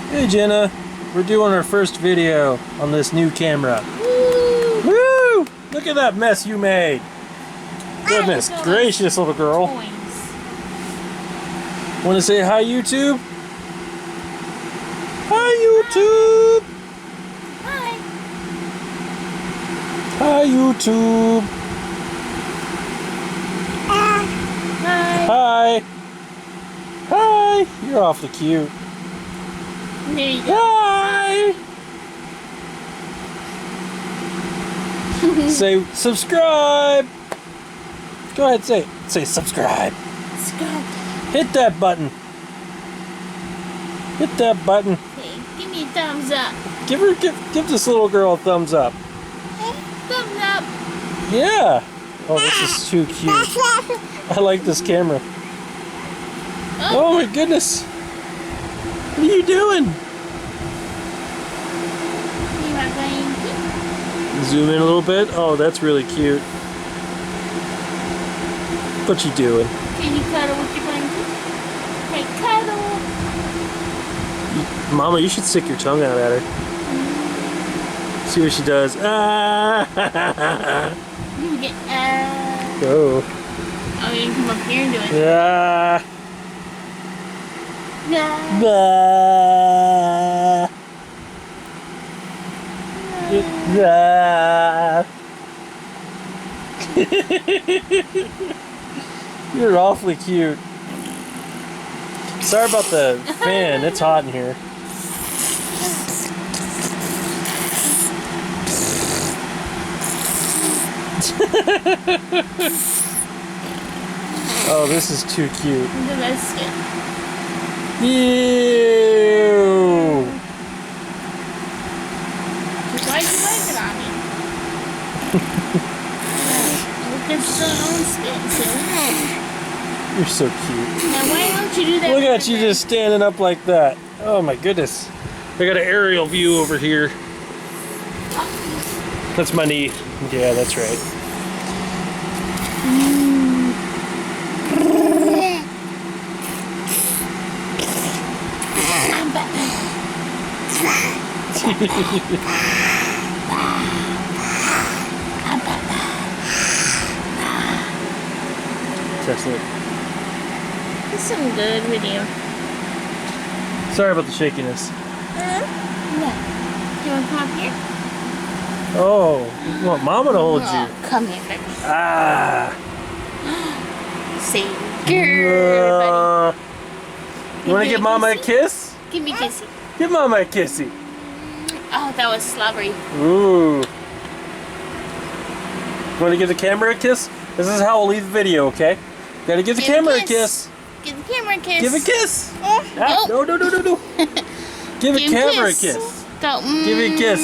Hey Jenna, we're doing our first video on this new camera. Woo! Woo! Look at that mess you made. Goodness gracious, little girl. Want to say hi, YouTube? Hi, YouTube. Hi. Hi, YouTube. Hi. Hi. Hi. You're awfully cute. There you go. Hi. Say subscribe. Go ahead, say it. Say subscribe. Subscribe. Hit that button. Hit that button. Hey, give me a thumbs up. Give this little girl a thumbs up. Thumbs up. Yeah. Oh, this is too cute. I like this camera. Oh my goodness. What are you doing? You are going to... Zoom in a little bit. Oh, that's really cute. What you doing? Can you cuddle with your blanket? Hey, cuddle. Mama, you should stick your tongue out at her. See what she does. Ah! You get Oh. Oh, you can come up here and do it. Ah! No. You're awfully cute. Sorry about the fan. It's hot in here. Oh, this is too cute. The best skin. Ew! Why'd you like it on me? Look at your own skin, too. You're so cute. Now, why don't you do that? Look at you just standing up like that. Oh my goodness. I got an aerial view over here. That's my knee. Yeah, that's right. I'm Batman. I'm Batman. Excellent. This is some good video. Sorry about the shakiness. Yeah. Do you want to come up here? Oh, you want Mama to hold you? Come here, baby. Ah. Say good, buddy. You want to give Mama a kiss? Give me a kissy. Give Mama a kissy. Oh, that was slobbery. Ooh. Want to give the camera a kiss? This is how we'll leave the video, okay? Gotta give the camera a kiss. Give the camera a kiss. Give a kiss. Nope. No. Give the camera a kiss. Go. Give it a kiss.